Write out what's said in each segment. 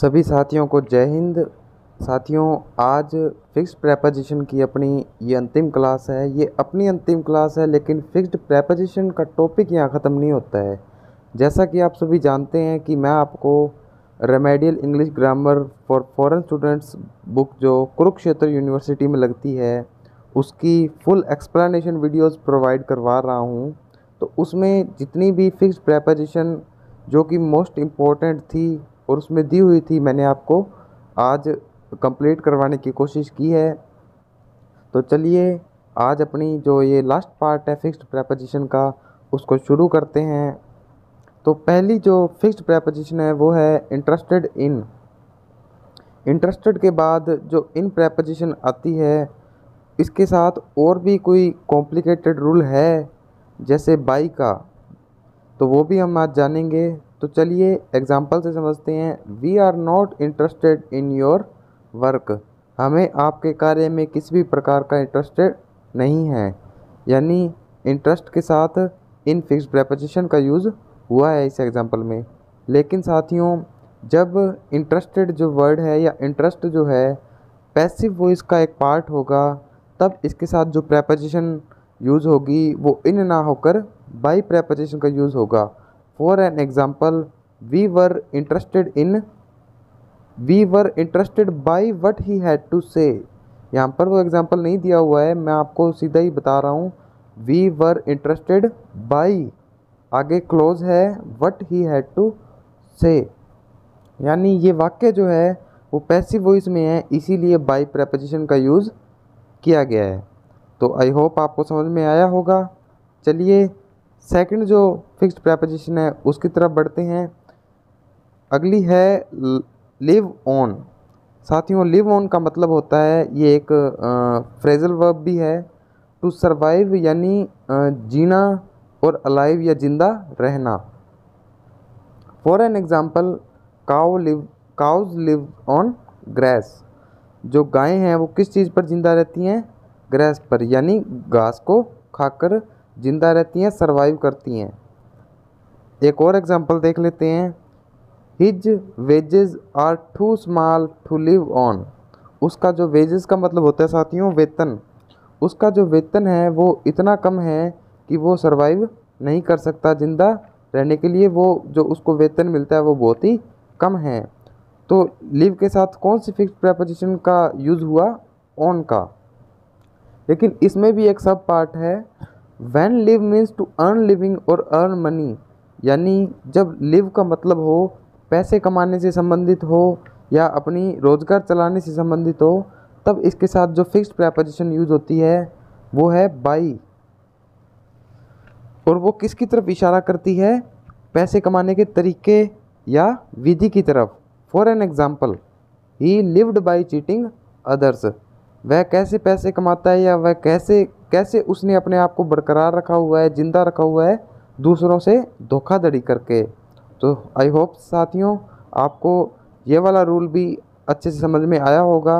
सभी साथियों को जय हिंद। साथियों, आज फिक्स्ड प्रेपोजिशन की अपनी ये अंतिम क्लास है। ये अपनी अंतिम क्लास है, लेकिन फिक्स्ड प्रेपोजिशन का टॉपिक यहाँ ख़त्म नहीं होता है। जैसा कि आप सभी जानते हैं कि मैं आपको remedial English grammar for foreign students book जो कुरुक्षेत्र यूनिवर्सिटी में लगती है, उसकी फुल एक्सप्लेनेशन वीडियोस प्रोवाइड करवा रहा हूँ। तो उसमें जितनी भी फिक्स्ड प्रेपोजिशन जो कि मोस्ट इम्पोर्टेंट थी और उसमें दी हुई थी, मैंने आपको आज कंप्लीट करवाने की कोशिश की है। तो चलिए आज अपनी जो ये लास्ट पार्ट है फिक्स्ड प्रेपोजिशन का, उसको शुरू करते हैं। तो पहली जो फिक्स्ड प्रेपोजिशन है वो है इंटरेस्टेड इन। इंटरेस्टेड के बाद जो इन प्रेपोजिशन आती है, इसके साथ और भी कोई कॉम्प्लिकेटेड रूल है जैसे बाई का, तो वो भी हम आज जानेंगे। तो चलिए एग्जाम्पल से समझते हैं। We are not interested in your work. हमें आपके कार्य में किसी भी प्रकार का इंटरेस्टेड नहीं है, यानी इंटरेस्ट के साथ इन फिक्स्ड प्रेपोजिशन का यूज़ हुआ है इस एग्जाम्पल में। लेकिन साथियों, जब इंटरेस्टेड जो वर्ड है या इंटरेस्ट जो है पैसिव वॉइस का एक पार्ट होगा, तब इसके साथ जो प्रेपोजिशन यूज़ होगी वो इन ना होकर बाई प्रेपोजिशन का यूज़ होगा। For an example, we were interested by what he had to say. यहाँ पर वो एग्जाम्पल नहीं दिया हुआ है, मैं आपको सीधा ही बता रहा हूँ। वी वर इंटरेस्टेड बाई, आगे क्लोज है वट ही हैड टू से, यानी ये वाक्य जो है वो पैसिव वॉइस में है, इसीलिए बाई प्रेपोजिशन का यूज़ किया गया है। तो आई होप आपको समझ में आया होगा। चलिए सेकंड जो फिक्स्ड प्रेपोजिशन है उसकी तरफ बढ़ते हैं। अगली है लिव ऑन। साथियों, लिव ऑन का मतलब होता है, ये एक फ्रेजल वर्ब भी है, टू सर्वाइव यानी जीना, और अलाइव या जिंदा रहना। For an example, cows live on grass. जो गायें हैं वो किस चीज़ पर जिंदा रहती हैं? ग्रास पर, यानी घास को खाकर जिंदा रहती हैं, सरवाइव करती हैं। एक और एग्जांपल देख लेते हैं। His wages are too small to live on. उसका जो वेजेस का मतलब होता है साथियों वेतन, उसका जो वेतन है वो इतना कम है कि वो सरवाइव नहीं कर सकता, जिंदा रहने के लिए वो जो उसको वेतन मिलता है वो बहुत ही कम है। तो लिव के साथ कौन सी फिक्स्ड प्रेपोजिशन का यूज़ हुआ? ऑन का। लेकिन इसमें भी एक सब पार्ट है। When live means to earn living और अर्न मनी, यानी जब लिव का मतलब हो पैसे कमाने से संबंधित हो या अपनी रोज़गार चलाने से संबंधित हो, तब इसके साथ जो फिक्स्ड प्रेपोजिशन यूज़ होती है वो है बाई। और वो किसकी तरफ इशारा करती है? पैसे कमाने के तरीके या विधि की तरफ। For an example, he lived by cheating others. वह कैसे पैसे कमाता है या वह कैसे उसने अपने आप को बरकरार रखा हुआ है, जिंदा रखा हुआ है दूसरों से धोखाधड़ी करके। तो आई होप साथियों आपको ये वाला रूल भी अच्छे से समझ में आया होगा।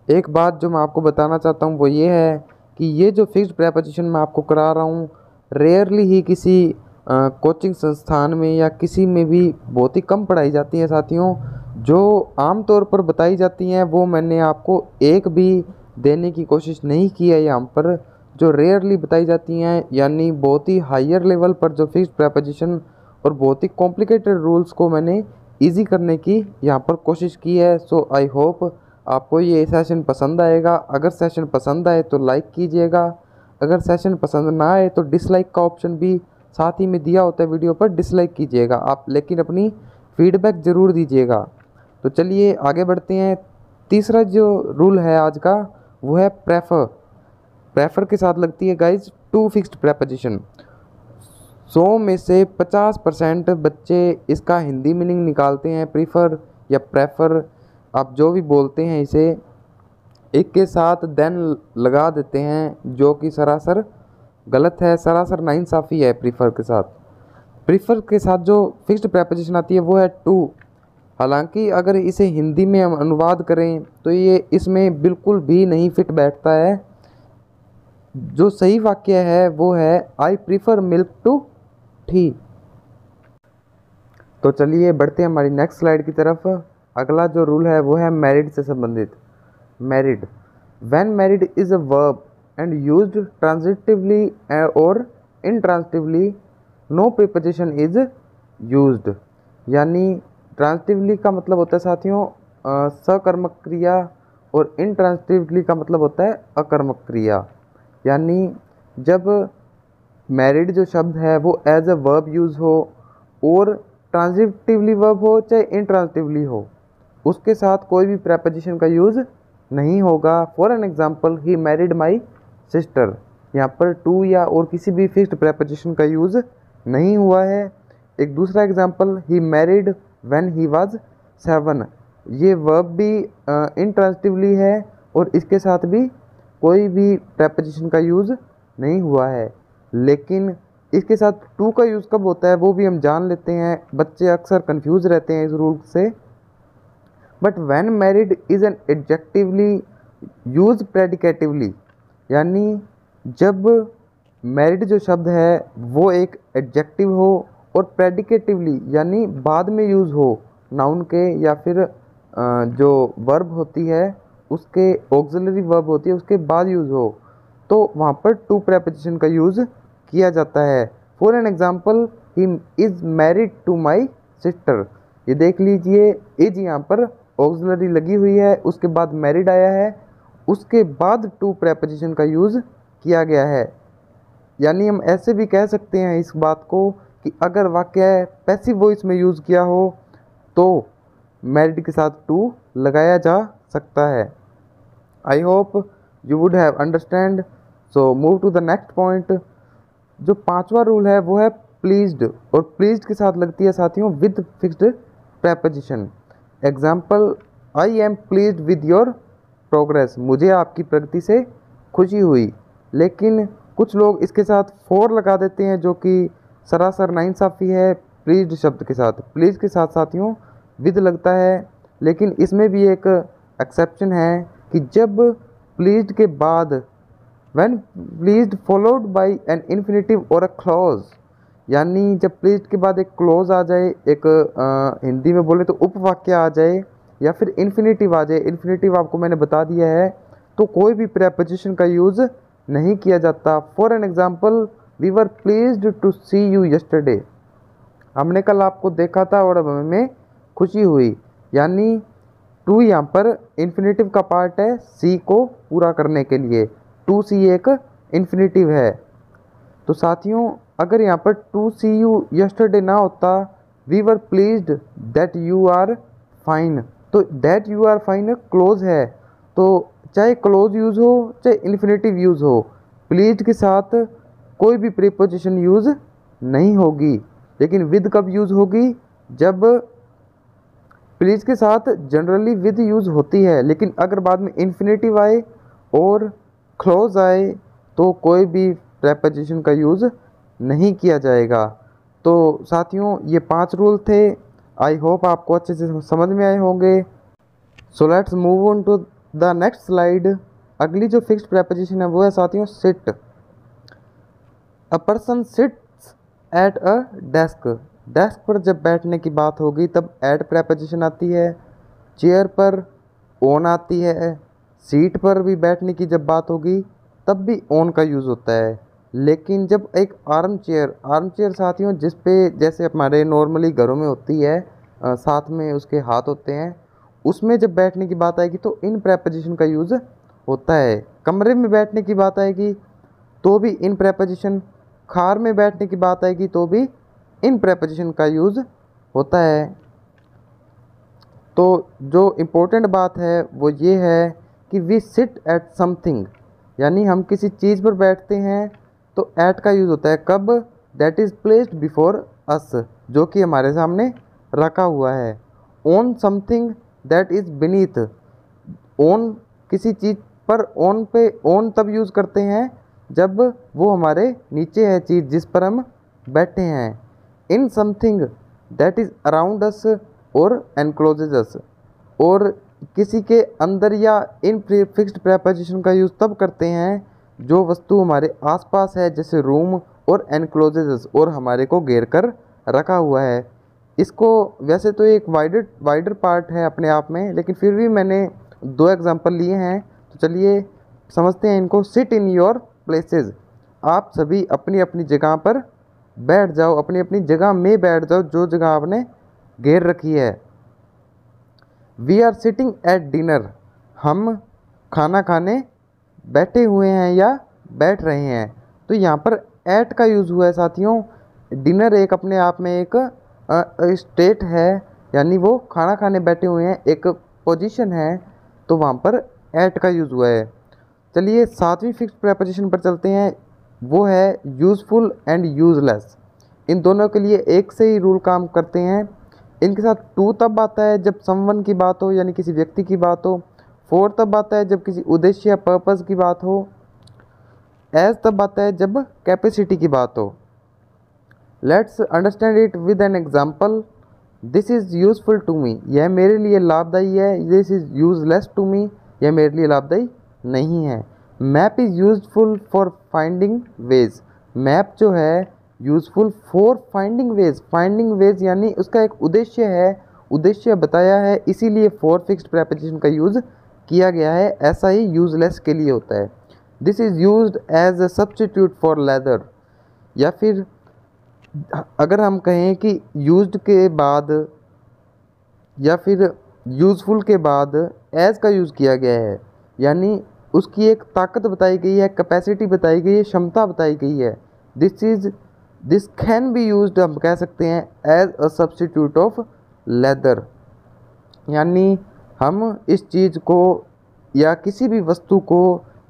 एक बात जो मैं आपको बताना चाहता हूँ वो ये है कि ये जो फिक्स्ड प्रेपोजिशन मैं आपको करा रहा हूँ, रेयरली ही किसी कोचिंग संस्थान में या किसी में भी बहुत ही कम पढ़ाई जाती है साथियों। जो आम तौर पर बताई जाती हैं वो मैंने आपको एक भी देने की कोशिश नहीं की है यहाँ पर। जो रेयरली बताई जाती हैं, यानी बहुत ही हायर लेवल पर जो फिक्स्ड प्रेपोजिशन और बहुत ही कॉम्प्लिकेटेड रूल्स को मैंने इजी करने की यहाँ पर कोशिश की है। सो आई होप आपको ये सेशन पसंद आएगा। अगर सेशन पसंद आए तो लाइक कीजिएगा, अगर सेशन पसंद ना आए तो डिसलाइक का ऑप्शन भी साथ ही में दिया होता है वीडियो पर, डिसलाइक कीजिएगा आप, लेकिन अपनी फीडबैक ज़रूर दीजिएगा। तो चलिए आगे बढ़ते हैं। तीसरा जो रूल है आज का वो है प्रेफर। प्रेफर के साथ लगती है गाइज टू फिक्स्ड प्रेपोजिशन। 100 में से 50% बच्चे इसका हिंदी मीनिंग निकालते हैं, प्रीफर या प्रेफर, आप जो भी बोलते हैं इसे, एक के साथ देन लगा देते हैं, जो कि सरासर गलत है, सरासर नाइंसाफ़ी है। प्रीफर के साथ जो फिक्स्ड प्रेपोजिशन आती है वो है टू। हालांकि अगर इसे हिंदी में हम अनुवाद करें तो ये इसमें बिल्कुल भी नहीं फिट बैठता है। जो सही वाक्य है वो है I prefer milk to tea. तो चलिए बढ़ते हैं हमारी नेक्स्ट स्लाइड की तरफ। अगला जो रूल है वो है मैरिड से संबंधित। Married, when married is a verb and used transitively और intransitively, no preposition is used. यानी ट्रांजिटिवली का मतलब होता है साथियों सकर्मक क्रिया, और इनट्रांजिटिवली का मतलब होता है अकर्मक क्रिया। यानी जब मैरिड जो शब्द है वो एज अ वर्ब यूज़ हो, और ट्रांजिटिवली वर्ब हो चाहे इनट्रांजिटिवली हो, उसके साथ कोई भी प्रेपोजिशन का यूज़ नहीं होगा। For an example, he married my sister, यहाँ पर टू या और किसी भी फिक्स्ड प्रेपोजिशन का यूज़ नहीं हुआ है। एक दूसरा example, he married when he was 7, ये वर्ब भी इनट्रांजिटिवली है और इसके साथ भी कोई भी प्रेपोजिशन का यूज़ नहीं हुआ है। लेकिन इसके साथ टू का यूज़ कब होता है वो भी हम जान लेते हैं, बच्चे अक्सर कंफ्यूज रहते हैं इस रूल से। But when married is an adjectively use predicatively, यानी जब मैरिड जो शब्द है वो एक एडजेक्टिव हो और प्रेडिकेटिवली यानी बाद में यूज़ हो, नाउन के या फिर जो वर्ब होती है उसके ऑक्सिलरी वर्ब होती है उसके बाद यूज़ हो, तो वहाँ पर टू प्रेपोजिशन का यूज़ किया जाता है। For an example, he is married to my sister, ये देख लीजिए इज यहाँ पर ऑक्सिलरी लगी हुई है, उसके बाद मैरिड आया है, उसके बाद टू प्रेपोजिशन का यूज़ किया गया है। यानी हम ऐसे भी कह सकते हैं इस बात को कि अगर वाक्य पैसिव वॉइस में यूज़ किया हो तो मैरिड के साथ टू लगाया जा सकता है। I hope you would have understand. So move to the next point. जो पांचवा रूल है वो है प्लीज्ड, और प्लीज्ड के साथ लगती है साथियों with fixed preposition. Example, I am pleased with your progress, मुझे आपकी प्रगति से खुशी हुई। लेकिन कुछ लोग इसके साथ फॉर लगा देते हैं जो कि सरासर नाइंसाफ़ी है प्लीज्ड शब्द के साथ। प्लीज के साथ साथियों विद लगता है, लेकिन इसमें भी एक एक्सेप्शन है कि जब प्लीज्ड के बाद when pleased followed by an infinitive और अ क्लॉज, यानी जब प्लीज्ड के बाद एक क्लॉज आ जाए, एक हिंदी में बोले तो उपवाक्य आ जाए या फिर इन्फिनेटिव आ जाए, इन्फिनेटिव आपको मैंने बता दिया है, तो कोई भी प्रेपोजिशन का यूज़ नहीं किया जाता। For an example, we were pleased to see you yesterday, हमने कल आपको देखा था और अब हमें खुशी हुई। यानी टू यहाँ पर इन्फिनेटिव का पार्ट है सी को पूरा करने के लिए, टू सी एक इन्फिनेटिव है। तो साथियों अगर यहाँ पर टू सी यू यस्टरडे ना होता, we were pleased that you are fine, तो that you are fine close है, तो चाहे क्लोज यूज़ हो चाहे इन्फिनेटिव यूज़ हो, प्लीज्ड के साथ कोई भी प्रीपोजिशन यूज़ नहीं होगी। लेकिन विद कब यूज़ होगी? जब प्लीज के साथ जनरली विद यूज़ होती है, लेकिन अगर बाद में इन्फिनेटिव आए और क्लोज आए तो कोई भी प्रेपोजिशन का यूज़ नहीं किया जाएगा। तो साथियों ये 5 रूल थे, आई होप आपको अच्छे से समझ में आए होंगे। So let's move on to the next slide. अगली जो फिक्स्ड प्रेपोजिशन है वो है साथियों sit. A person sits at a desk, desk पर जब बैठने की बात होगी तब एट प्रेपोजिशन आती है, चेयर पर ऑन आती है, सीट पर भी बैठने की जब बात होगी तब भी ऑन का यूज़ होता है। लेकिन जब एक आर्म चेयर साथियों जिस पे जैसे हमारे नॉर्मली घरों में होती है, साथ में उसके हाथ होते हैं, उसमें जब बैठने की बात आएगी तो इन प्रेपोजिशन का यूज़ होता है। कमरे में बैठने की बात आएगी तो भी इन प्रेपोजिशन, कार में बैठने की बात आएगी तो भी इन प्रेपोजिशन का यूज़ होता है। तो जो इम्पोर्टेंट बात है वो ये है कि वी सिट एट समथिंग, यानी हम किसी चीज़ पर बैठते हैं तो एट का यूज़ होता है कब? That is placed before us, जो कि हमारे सामने रखा हुआ है। On something that is beneath, on किसी चीज़ पर ऑन पे ऑन तब यूज़ करते हैं जब वो हमारे नीचे है चीज़ जिस पर हम बैठे हैं। In something that is around us और एनक्लोजेज अस, और किसी के अंदर या इन फिक्स्ड प्रेपोजिशन का यूज़ तब करते हैं जो वस्तु हमारे आसपास है, जैसे रूम, और एनक्लोजेज अस और हमारे को घेर कर रखा हुआ है। इसको वैसे तो एक वाइडर पार्ट है अपने आप में, लेकिन फिर भी मैंने 2 एग्जांपल लिए हैं। तो चलिए समझते हैं इनको। सिट इन योर प्लेसेस, आप सभी अपनी अपनी जगह पर बैठ जाओ, अपनी अपनी जगह में बैठ जाओ जो जगह आपने घेर रखी है। We are sitting at dinner, हम खाना खाने बैठे हुए हैं या बैठ रहे हैं। तो यहाँ पर एट का यूज़ हुआ है साथियों। डिनर एक अपने आप में एक स्टेट है, यानी वो खाना खाने बैठे हुए हैं, एक पोजीशन है, तो वहाँ पर एट का यूज़ हुआ है। चलिए 7वीं फिक्स्ड प्रेपोजिशन पर चलते हैं, वो है यूज़फुल एंड यूज़लेस। इन दोनों के लिए एक से ही रूल काम करते हैं। इनके साथ टू तब आता है जब समवन की बात हो, यानी किसी व्यक्ति की बात हो। फोर तब आता है जब किसी उद्देश्य या पर्पस की बात हो। एज तब आता है जब कैपेसिटी की बात हो। Let's understand it with an example. This is useful to me, यह मेरे लिए लाभदायी है। This is useless to me, यह मेरे लिए लाभदायी नहीं है। Map is useful for finding ways, map जो है useful for finding ways. Finding ways यानी उसका एक उद्देश्य है, उद्देश्य बताया है, इसीलिए फॉर फिक्स्ड प्रेपोजिशन का यूज़ किया गया है। ऐसा ही यूज़लेस के लिए होता है। This is used as a substitute for leather, या फिर अगर हम कहें कि यूज्ड के बाद या फिर यूज़फुल के बाद एज का यूज़ किया गया है, यानी उसकी एक ताकत बताई गई है, कैपेसिटी बताई गई है, क्षमता बताई गई है। दिस कैन बी यूज्ड, हम कह सकते हैं, as a substitute of leather, यानी हम इस चीज़ को या किसी भी वस्तु को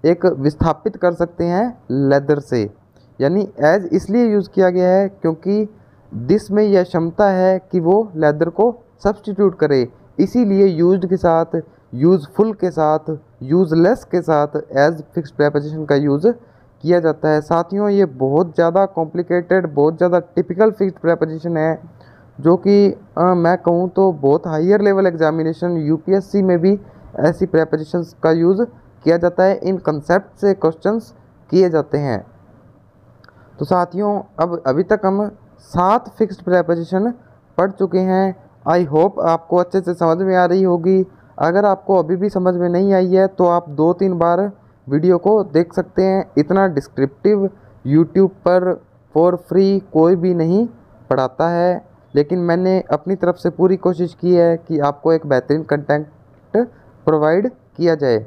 एक विस्थापित कर सकते हैं लेदर से। यानी एज इसलिए यूज़ किया गया है क्योंकि दिस में यह क्षमता है कि वो लेदर को सब्स्टिट्यूट करे, इसीलिए यूज्ड के साथ, यूज़फुल के साथ, यूज़लेस के साथ एज फिक्स्ड प्रेपोजिशन का यूज़ किया जाता है। साथियों ये बहुत ज़्यादा कॉम्प्लिकेटेड, बहुत ज़्यादा टिपिकल फिक्स्ड प्रेपोजिशन है, जो कि मैं कहूँ तो बहुत हायर लेवल एग्जामिनेशन यूपीएससी में भी ऐसी प्रेपोजिशंस का यूज़ किया जाता है। इन कंसेप्ट से क्वेश्चंस किए जाते हैं। तो साथियों अब अभी तक हम 7 फिक्स्ड प्रेपोजिशन पढ़ चुके हैं। आई होप आपको अच्छे से समझ में आ रही होगी। अगर आपको अभी भी समझ में नहीं आई है तो आप 2-3 बार वीडियो को देख सकते हैं। इतना डिस्क्रिप्टिव यूट्यूब पर फॉर फ्री कोई भी नहीं पढ़ाता है, लेकिन मैंने अपनी तरफ से पूरी कोशिश की है कि आपको एक बेहतरीन कंटेंट प्रोवाइड किया जाए।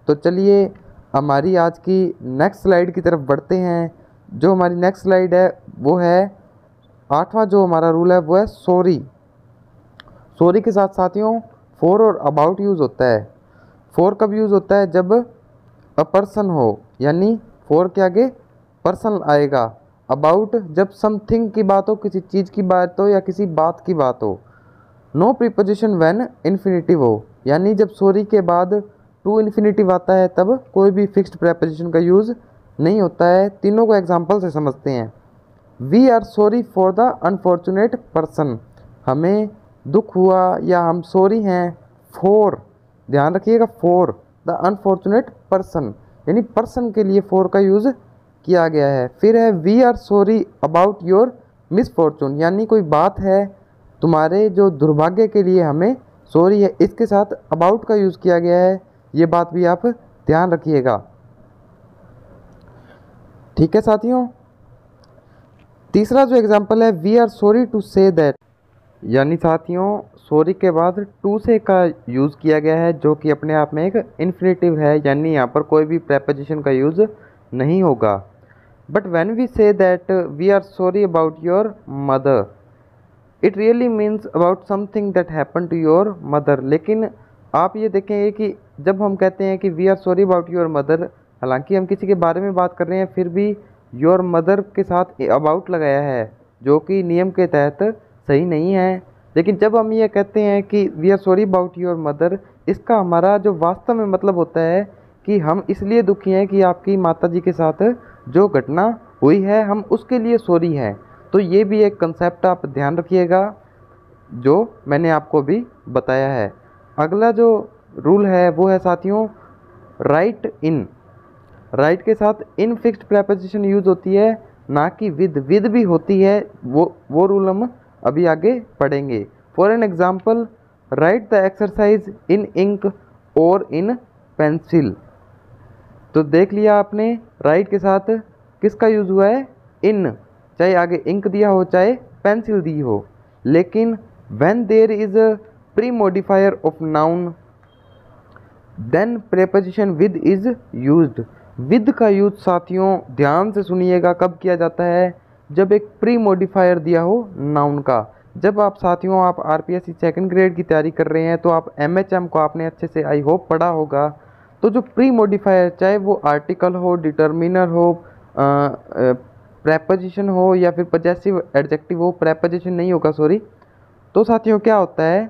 तो चलिए हमारी आज की नेक्स्ट स्लाइड की तरफ बढ़ते हैं। जो हमारी नेक्स्ट स्लाइड है वो है 8वां जो हमारा रूल है वो है सॉरी। सॉरी के साथ साथियों फॉर और अबाउट यूज़ होता है। फॉर कब यूज़ होता है? जब अ पर्सन हो, यानी फॉर के आगे पर्सन आएगा। अबाउट जब समथिंग की बात हो, किसी चीज़ की बात हो या किसी बात की बात हो। नो प्रीपोजिशन व्हेन इन्फिनिटिव हो, यानी जब सॉरी के बाद टू इन्फिनिटिव आता है तब कोई भी फिक्स्ड प्रेपोजिशन का यूज़ नहीं होता है। तीनों को एग्जांपल से समझते हैं। We are sorry for the unfortunate person, हमें दुख हुआ या हम सॉरी हैं फॉर, ध्यान रखिएगा, फॉर द अनफॉर्चुनेट पर्सन, यानी पर्सन के लिए फॉर का यूज़ किया गया है। फिर है we are sorry about your misfortune, यानी कोई बात है तुम्हारे जो दुर्भाग्य के लिए हमें सॉरी है, इसके साथ अबाउट का यूज़ किया गया है। ये बात भी आप ध्यान रखिएगा। ठीक है साथियों। तीसरा जो एग्जांपल है we are sorry to say that, यानी साथियों सॉरी के बाद टू से का यूज़ किया गया है, जो कि अपने आप में एक इन्फिनिटिव है, यानी यहाँ पर कोई भी प्रेपोजिशन का यूज़ नहीं होगा। But when we say that we are sorry about your mother, it really means about something that happen to your mother. लेकिन आप ये देखेंगे कि जब हम कहते हैं कि we are sorry about your mother, हालांकि हम किसी के बारे में बात कर रहे हैं, फिर भी योर मदर के साथ अबाउट लगाया है, जो कि नियम के तहत सही नहीं है। लेकिन जब हम ये कहते हैं कि we are sorry about your mother, इसका हमारा जो वास्तव में मतलब होता है कि हम इसलिए दुखी हैं कि आपकी माता जी के साथ जो घटना हुई है, हम उसके लिए सॉरी हैं। तो ये भी एक कंसेप्ट आप ध्यान रखिएगा जो मैंने आपको भी बताया है। अगला जो रूल है वो है साथियों राइट इन। राइट के साथ इन फिक्स्ड प्रेपोजिशन यूज़ होती है, ना कि विद भी होती है। वो रूल हम अभी आगे पढ़ेंगे। For an example, write the exercise in ink और इन पेंसिल। तो देख लिया आपने, राइट के साथ किसका यूज़ हुआ है, इन, चाहे आगे इंक दिया हो चाहे पेंसिल दी हो। लेकिन when there is a premodifier of noun then preposition with is used. With का यूज साथियों ध्यान से सुनिएगा कब किया जाता है, जब एक प्री मॉडिफायर दिया हो नाउन का। जब आप साथियों आप आरपीएससी सेकंड ग्रेड की तैयारी कर रहे हैं तो आप एमएचएम को आपने अच्छे से आई होप पढ़ा होगा। तो जो प्री मॉडिफायर, चाहे वो आर्टिकल हो, डिटर्मिनर हो, प्रेपोजिशन हो या फिर पजेसिव एडजेक्टिव हो, प्रेपोजिशन नहीं होगा सॉरी। तो साथियों क्या होता है,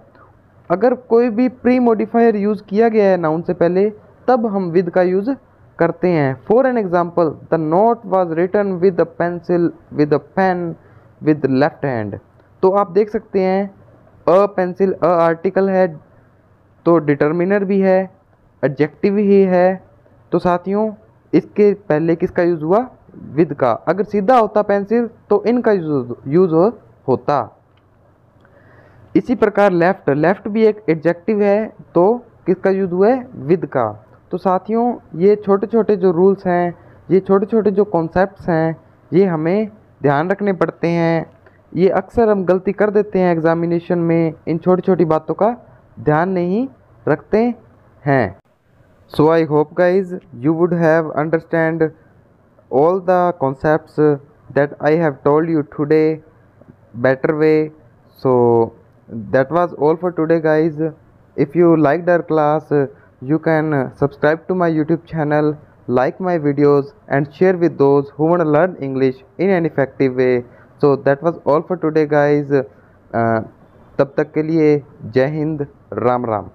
अगर कोई भी प्री मॉडिफायर यूज़ किया गया है नाउन से पहले, तब हम विद का यूज़ करते हैं। For an example, the note was written with a pencil, with a pen, with left hand. तो आप देख सकते हैं अ पेंसिल, अ आर्टिकल है, तो डिटर्मिनर भी है, एडजेक्टिव ही है। तो साथियों इसके पहले किसका यूज़ हुआ, विद का। अगर सीधा होता पेंसिल तो इनका यूज़ होता। इसी प्रकार लेफ्ट, लेफ्ट भी एक एडजेक्टिव है, तो किसका यूज़ हुआ है, विद का। तो साथियों ये छोटे छोटे जो रूल्स हैं, ये छोटे छोटे जो कॉन्सेप्ट्स हैं, ये हमें ध्यान रखने पड़ते हैं। ये अक्सर हम गलती कर देते हैं एग्जामिनेशन में, इन छोटी छोटी बातों का ध्यान नहीं रखते हैं। So I hope guys you would have understand all the concepts that I have told you today better way. So that was all for today guys. If you liked our class, you can subscribe to my YouTube channel, like my videos and share with those who want to learn English in an effective way. So that was all for today guys. तब तक के लिए जय हिंद, राम राम।